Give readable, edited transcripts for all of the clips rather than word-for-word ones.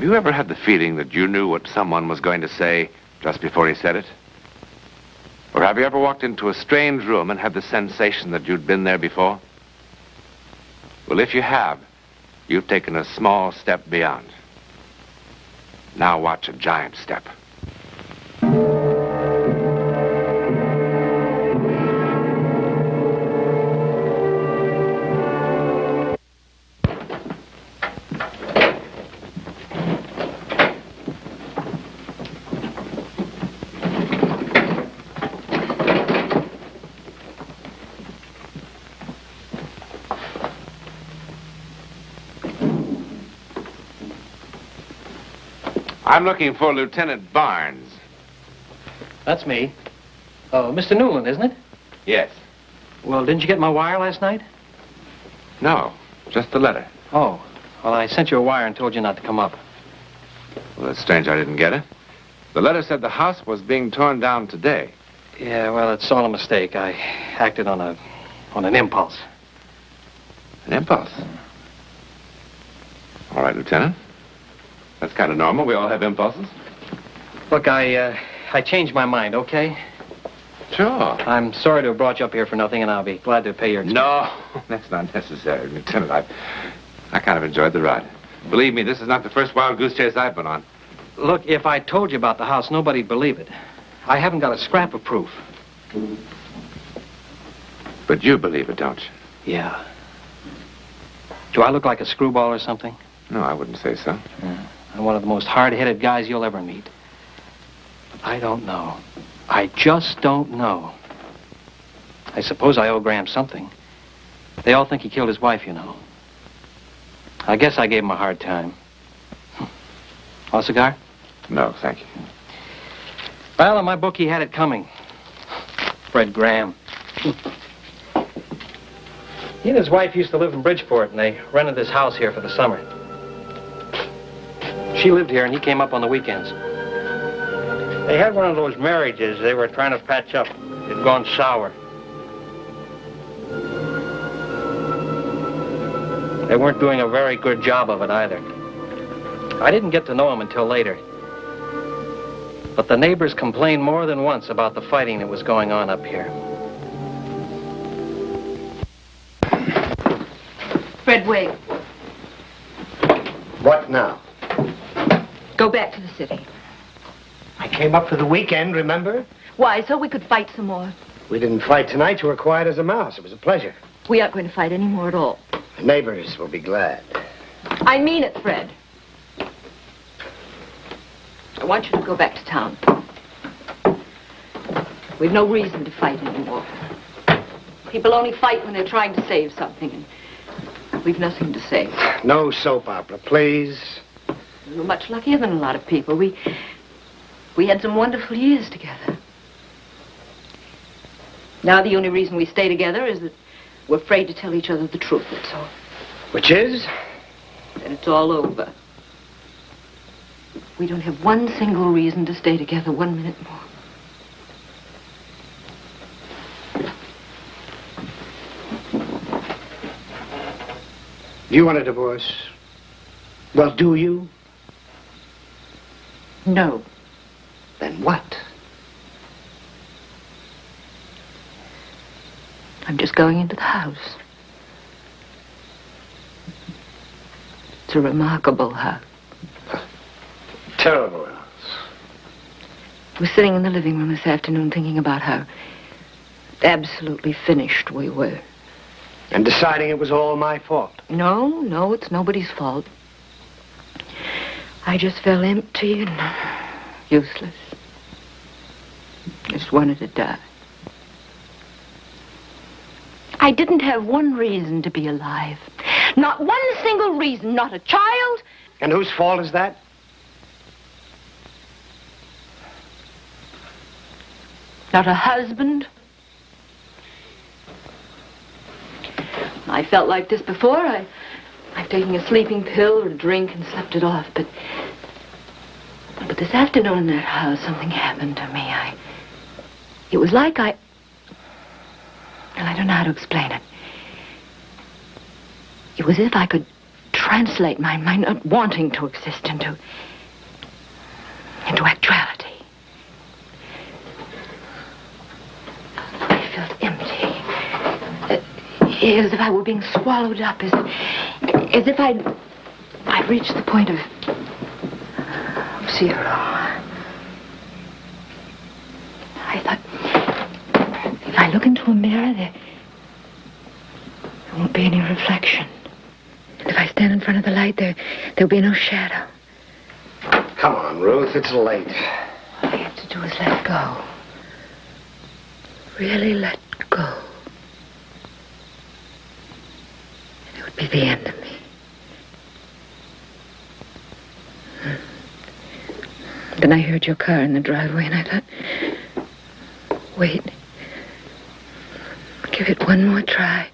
Have you ever had the feeling that you knew what someone was going to say just before he said it? Or have you ever walked into a strange room and had the sensation that you'd been there before? Well, if you have, you've taken a small step beyond. Now watch a giant step. I'm looking for Lieutenant Barnes. That's me. Oh, Mr. Newland, isn't it? Yes. Well, didn't you get my wire last night? No, just the letter. Oh, well, I sent you a wire and told you not to come up. Well, that's strange I didn't get it. The letter said the house was being torn down today. Yeah, well, it's all a mistake. I acted on an impulse. An impulse? All right, Lieutenant. That's kind of normal. We all have impulses. Look, I changed my mind, okay? Sure. I'm sorry to have brought you up here for nothing, and I'll be glad to pay your expenses. No, that's not necessary, Lieutenant. I kind of enjoyed the ride. Believe me, this is not the first wild goose chase I've been on. Look, if I told you about the house, nobody'd believe it. I haven't got a scrap of proof. But you believe it, don't you? Yeah. Do I look like a screwball or something? No, I wouldn't say so. Yeah. I'm one of the most hard-headed guys you'll ever meet. But I don't know. I just don't know. I suppose I owe Graham something. They all think he killed his wife, you know. I guess I gave him a hard time. Want a cigar? No, thank you. Well, in my book, he had it coming. Fred Graham. He and his wife used to live in Bridgeport, and they rented this house here for the summer. She lived here, and he came up on the weekends. They had one of those marriages they were trying to patch up. It had gone sour. They weren't doing a very good job of it, either. I didn't get to know him until later. But the neighbors complained more than once about the fighting that was going on up here. Fred, wait. What now? Go back to the city. I came up for the weekend, remember? Why, so we could fight some more. We didn't fight tonight. You were quiet as a mouse. It was a pleasure. We aren't going to fight any more at all. The neighbors will be glad. I mean it, Fred. I want you to go back to town. We've no reason to fight anymore. People only fight when they're trying to save something, and we've nothing to save. No soap opera, please. We were much luckier than a lot of people. We had some wonderful years together. Now the only reason we stay together is that we're afraid to tell each other the truth, that's all. Which is? That it's all over. We don't have one single reason to stay together 1 minute more. You want a divorce? Well, do you? No. Then what? I'm just going into the house. It's a remarkable house. Terrible house. I was sitting in the living room this afternoon thinking about how absolutely finished we were. And deciding it was all my fault. No, it's nobody's fault. I just felt empty and useless. Just wanted to die. I didn't have one reason to be alive. Not one single reason, not a child. And whose fault is that? Not a husband. I felt like this before. I've taken a sleeping pill or a drink and slept it off, but this afternoon in that house, something happened to me. It was like well, I don't know how to explain it. It was as if I could translate my not wanting to exist into actuality. I felt empty. As if I were being swallowed up, as if I'd reached the point of zero. I thought, if I look into a mirror, there won't be any reflection. And if I stand in front of the light, there'll be no shadow. Come on, Ruth, it's late. All I have to do is let go. Really let go. And it would be the end of me. Then I heard your car in the driveway, and I thought, wait. Give it one more try.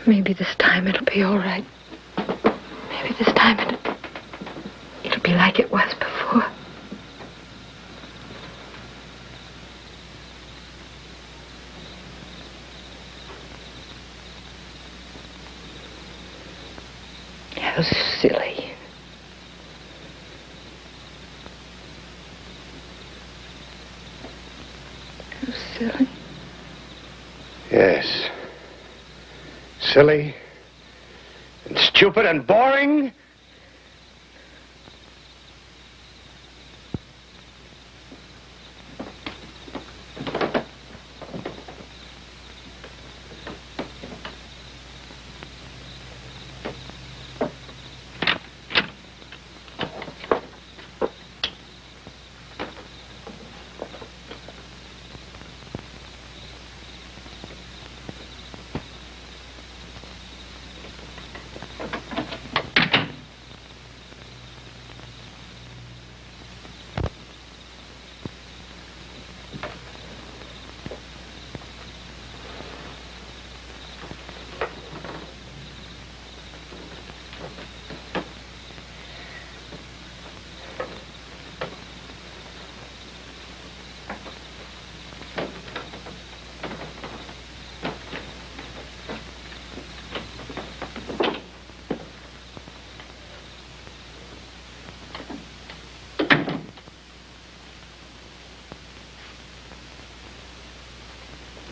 Maybe this time it'll be all right. Maybe this time it'll be like it was before. How silly. How silly. Yes. Silly and stupid and boring.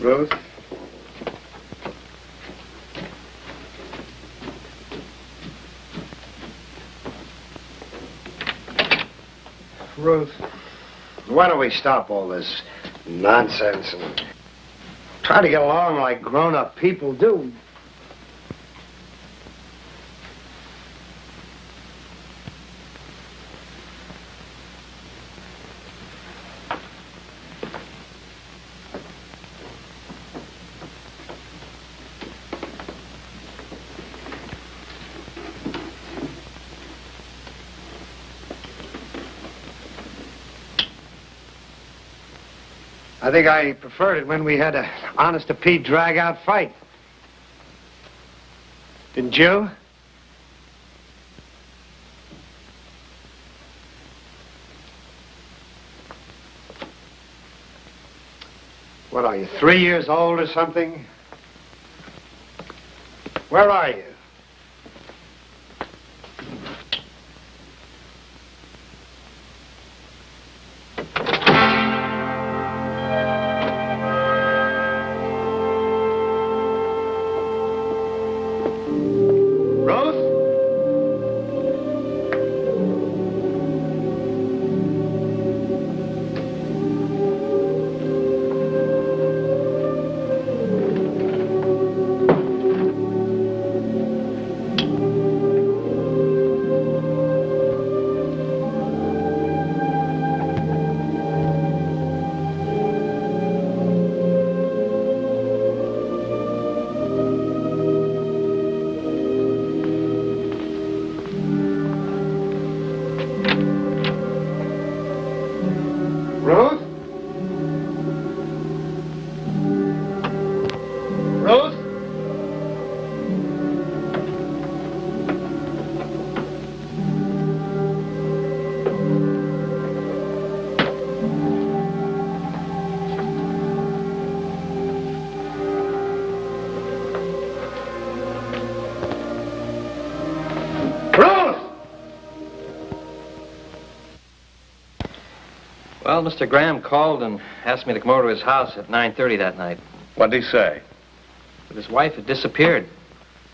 Ruth? Ruth, why don't we stop all this nonsense and try to get along like grown-up people do? I think I preferred it when we had an honest-to-Pete drag-out fight. Didn't you? What are you, 3 years old or something? Where are you? Ruth? Ruth? Well, Mr. Graham called and asked me to come over to his house at 9:30 that night. What'd he say? But his wife had disappeared.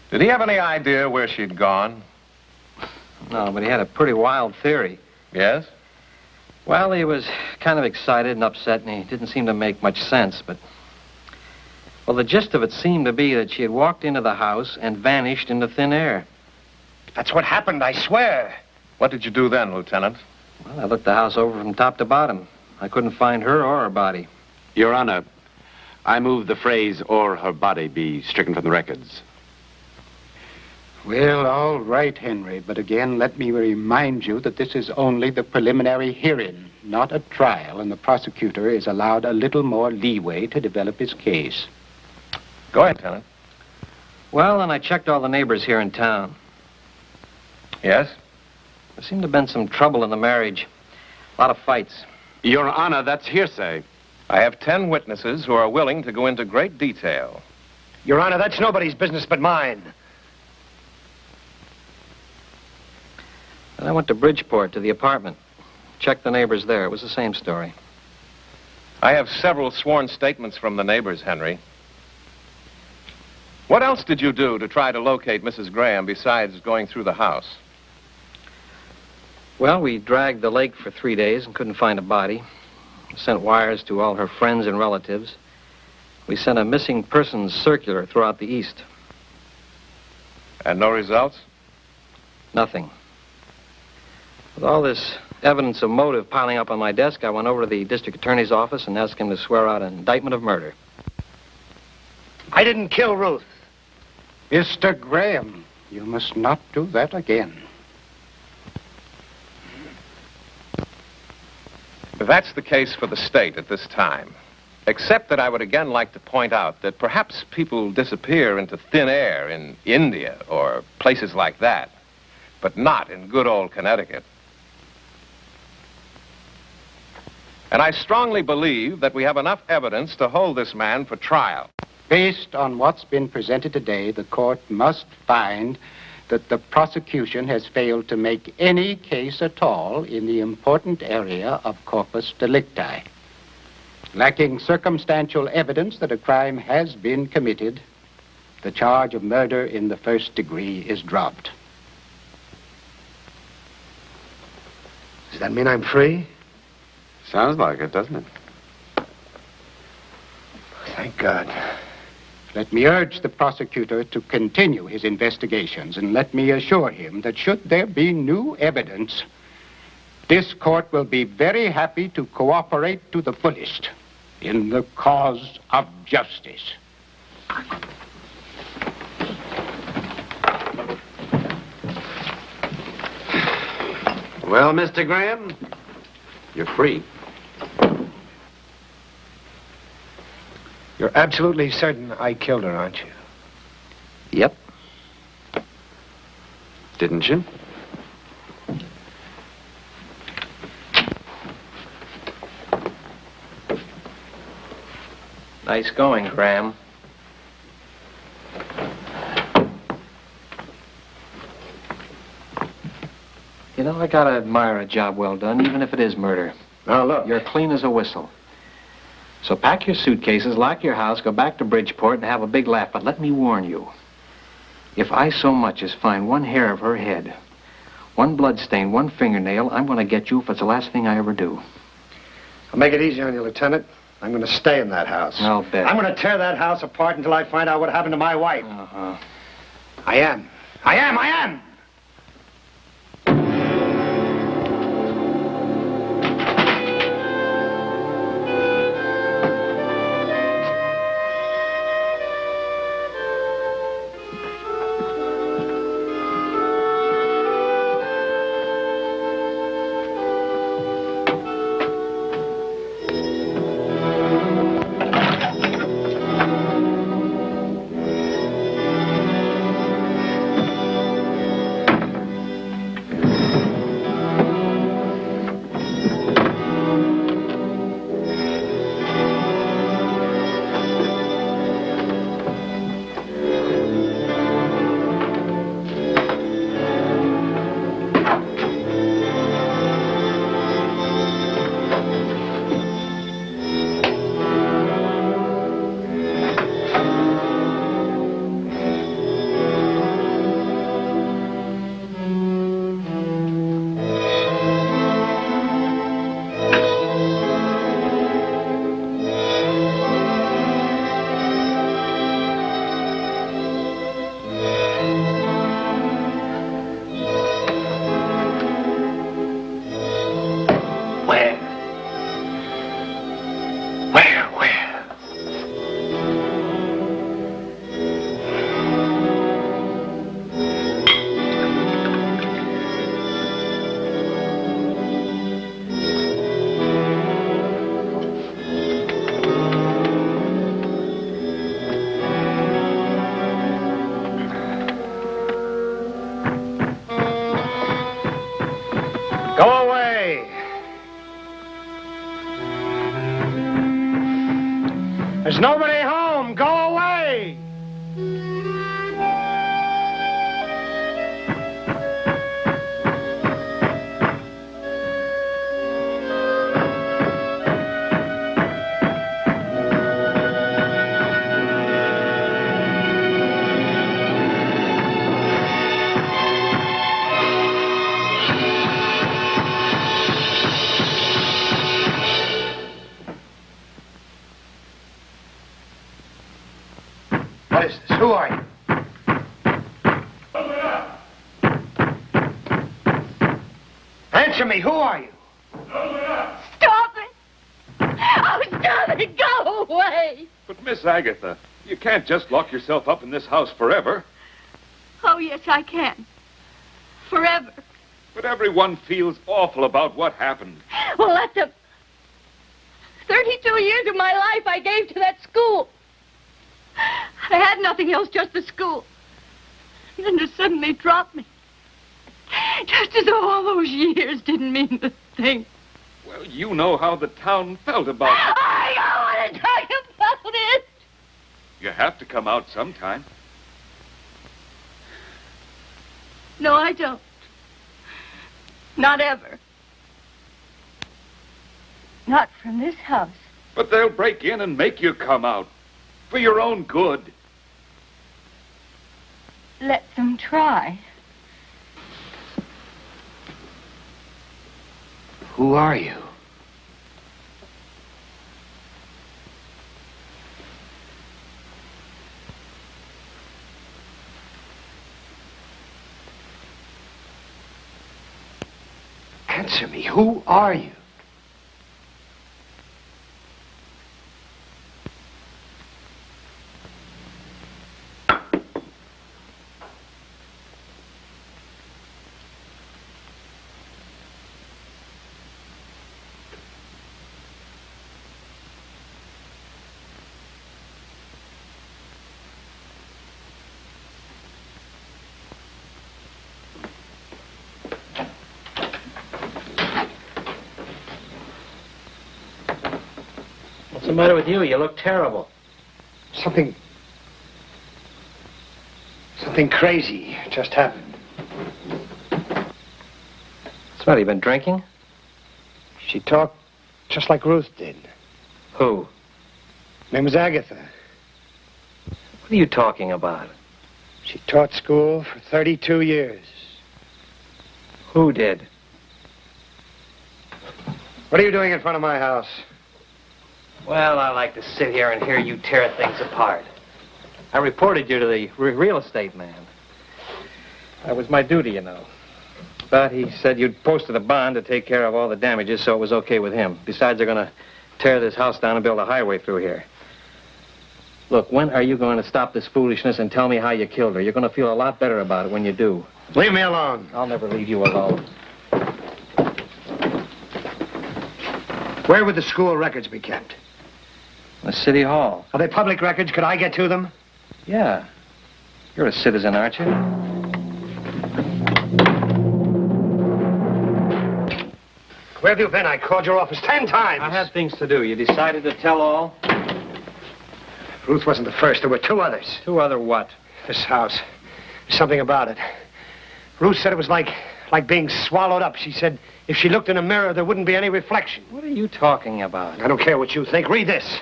Did he have any idea where she'd gone? No, but he had a pretty wild theory. Yes? Well, he was kind of excited and upset, and he didn't seem to make much sense, but... Well, the gist of it seemed to be that she had walked into the house and vanished into thin air. That's what happened, I swear. What did you do then, Lieutenant? Well, I looked the house over from top to bottom. I couldn't find her or her body. Your Honor, I move the phrase, "or her body," be stricken from the records. Well, all right, Henry, but again, let me remind you that this is only the preliminary hearing, not a trial, and the prosecutor is allowed a little more leeway to develop his case. Go ahead, Lieutenant. Well, and I checked all the neighbors here in town. Yes? There seemed to have been some trouble in the marriage. A lot of fights. Your Honor, that's hearsay. I have 10 witnesses who are willing to go into great detail. Your Honor, that's nobody's business but mine. Then I went to Bridgeport, to the apartment. Checked the neighbors there. It was the same story. I have several sworn statements from the neighbors, Henry. What else did you do to try to locate Mrs. Graham besides going through the house? Well, we dragged the lake for 3 days and couldn't find a body. Sent wires to all her friends and relatives. We sent a missing persons circular throughout the East. And no results? Nothing. With all this evidence of motive piling up on my desk, I went over to the district attorney's office and asked him to swear out an indictment of murder. I didn't kill Ruth. Mr. Graham, you must not do that again. That's the case for the state at this time. Except that I would again like to point out that perhaps people disappear into thin air in India or places like that, but not in good old Connecticut. And I strongly believe that we have enough evidence to hold this man for trial. Based on what's been presented today, the court must find that the prosecution has failed to make any case at all in the important area of corpus delicti. Lacking circumstantial evidence that a crime has been committed, the charge of murder in the first degree is dropped. Does that mean I'm free? Sounds like it, doesn't it? Thank God. Let me urge the prosecutor to continue his investigations, and let me assure him that should there be new evidence, this court will be very happy to cooperate to the fullest in the cause of justice. Well, Mr. Graham, you're free. You're absolutely certain I killed her, aren't you? Yep. Didn't you? Nice going, Graham. You know, I gotta admire a job well done, even if it is murder. Now, look. You're clean as a whistle. So pack your suitcases, lock your house, go back to Bridgeport, and have a big laugh. But let me warn you, if I so much as find one hair of her head, one blood stain, one fingernail, I'm going to get you if it's the last thing I ever do. I'll make it easy on you, Lieutenant. I'm going to stay in that house. I'll bet. I'm going to tear that house apart until I find out what happened to my wife. Uh-huh. I am. I am. I am. There's nobody home. Go away. What is this? Who are you? Answer me. Who are you? Stop it! Oh, stop it! Go away! But, Miss Agatha, you can't just lock yourself up in this house forever. Oh, yes, I can. Forever. But everyone feels awful about what happened. Well, that's 32 years of my life I gave to that school. I had nothing else, just the school. And then to suddenly drop me. Just as though all those years didn't mean a thing. Well, you know how the town felt about it. I don't want to talk about it. You have to come out sometime. No, I don't. Not ever. Not from this house. But they'll break in and make you come out. For your own good. Let them try. Who are you? Answer me. Who are you? What's the matter with you? You look terrible. Something crazy just happened. What's the matter? You been drinking? She talked just like Ruth did. Who? Name was Agatha. What are you talking about? She taught school for 32 years. Who did? What are you doing in front of my house? Well, I like to sit here and hear you tear things apart. I reported you to the real estate man. That was my duty, you know. But he said you'd posted a bond to take care of all the damages, so it was okay with him. Besides, they're going to tear this house down and build a highway through here. Look, when are you going to stop this foolishness and tell me how you killed her? You're going to feel a lot better about it when you do. Leave me alone. I'll never leave you alone. Where would the school records be kept? The city hall. Are they public records? Could I get to them? Yeah. You're a citizen, aren't you? Where have you been? I called your office 10 times. I had things to do. You decided to tell all? Ruth wasn't the first. There were 2 others. 2 other what? This house. There's something about it. Ruth said it was like being swallowed up. She said if she looked in a mirror, there wouldn't be any reflection. What are you talking about? I don't care what you think. Read this.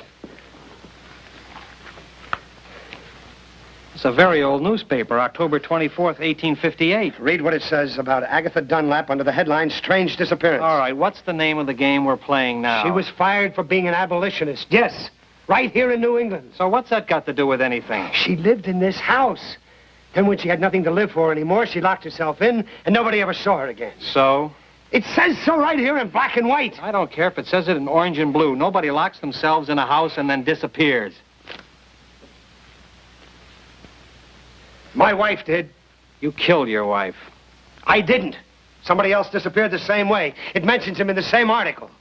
It's a very old newspaper, October 24th, 1858. Read what it says about Agatha Dunlap under the headline, Strange Disappearance. All right, what's the name of the game we're playing now? She was fired for being an abolitionist. Yes, right here in New England. So what's that got to do with anything? She lived in this house. Then when she had nothing to live for anymore, she locked herself in, and nobody ever saw her again. So? It says so right here in black and white. I don't care if it says it in orange and blue. Nobody locks themselves in a house and then disappears. My wife did. You killed your wife. I didn't. Somebody else disappeared the same way. It mentions him in the same article.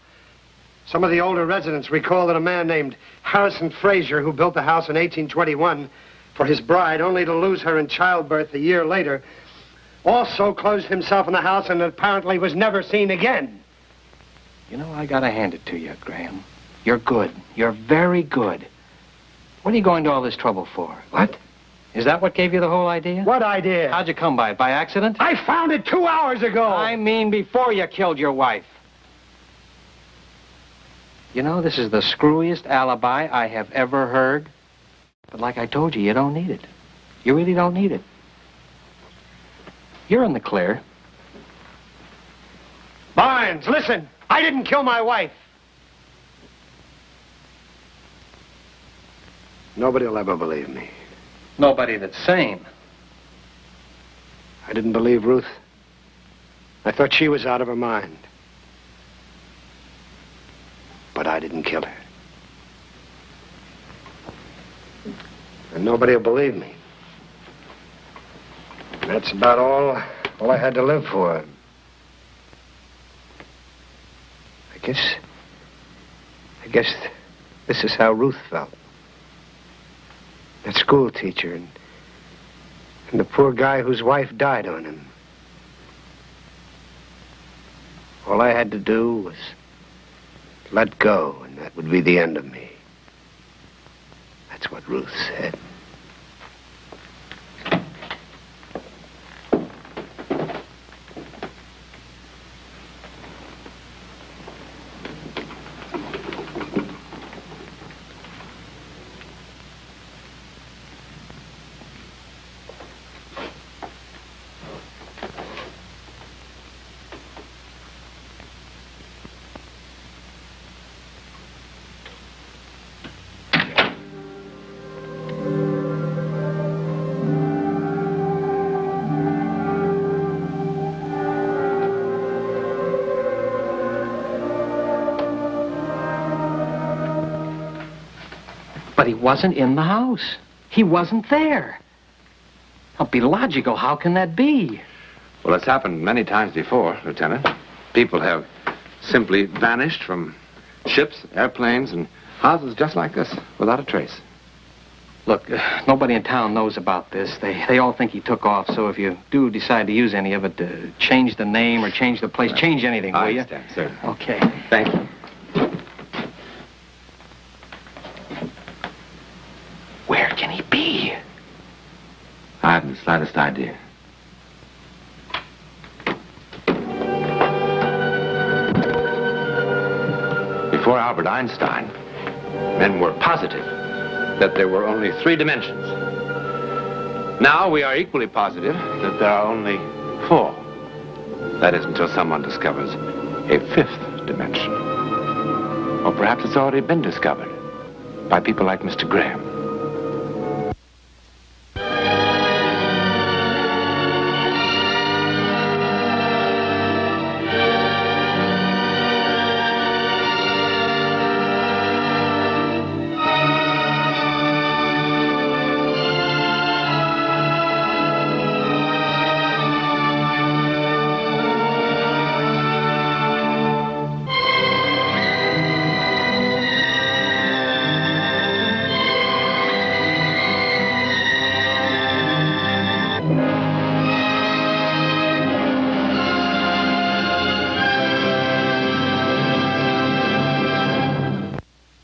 Some of the older residents recall that a man named Harrison Frazier, who built the house in 1821 for his bride, only to lose her in childbirth a year later, also closed himself in the house and apparently was never seen again. You know, I gotta hand it to you, Graham. You're good. You're very good. What are you going to all this trouble for? What? Is that what gave you the whole idea? What idea? How'd you come by it? By accident? I found it 2 hours ago. I mean before you killed your wife. You know, this is the screwiest alibi I have ever heard. But like I told you, you don't need it. You really don't need it. You're in the clear. Barnes, listen. I didn't kill my wife. Nobody will ever believe me. Nobody that's sane. I didn't believe Ruth. I thought she was out of her mind. But I didn't kill her. And nobody will believe me. And that's about all I had to live for. I guess this is how Ruth felt. That school teacher and the poor guy whose wife died on him. All I had to do was let go, and that would be the end of me. That's what Ruth said. But he wasn't in the house. He wasn't there. Now, be logical. How can that be? Well, it's happened many times before, Lieutenant. People have simply vanished from ships, airplanes, and houses just like this, without a trace. Look, nobody in town knows about this. They all think he took off, so if you do decide to use any of it, change the name or change the place, change anything, will you? I understand, sir. Okay. Thank you. Where can he be? I haven't the slightest idea. Before Albert Einstein, men were positive that there were only 3 dimensions. Now we are equally positive that there are only 4. That is until someone discovers a 5th dimension. Or perhaps it's already been discovered by people like Mr. Graham.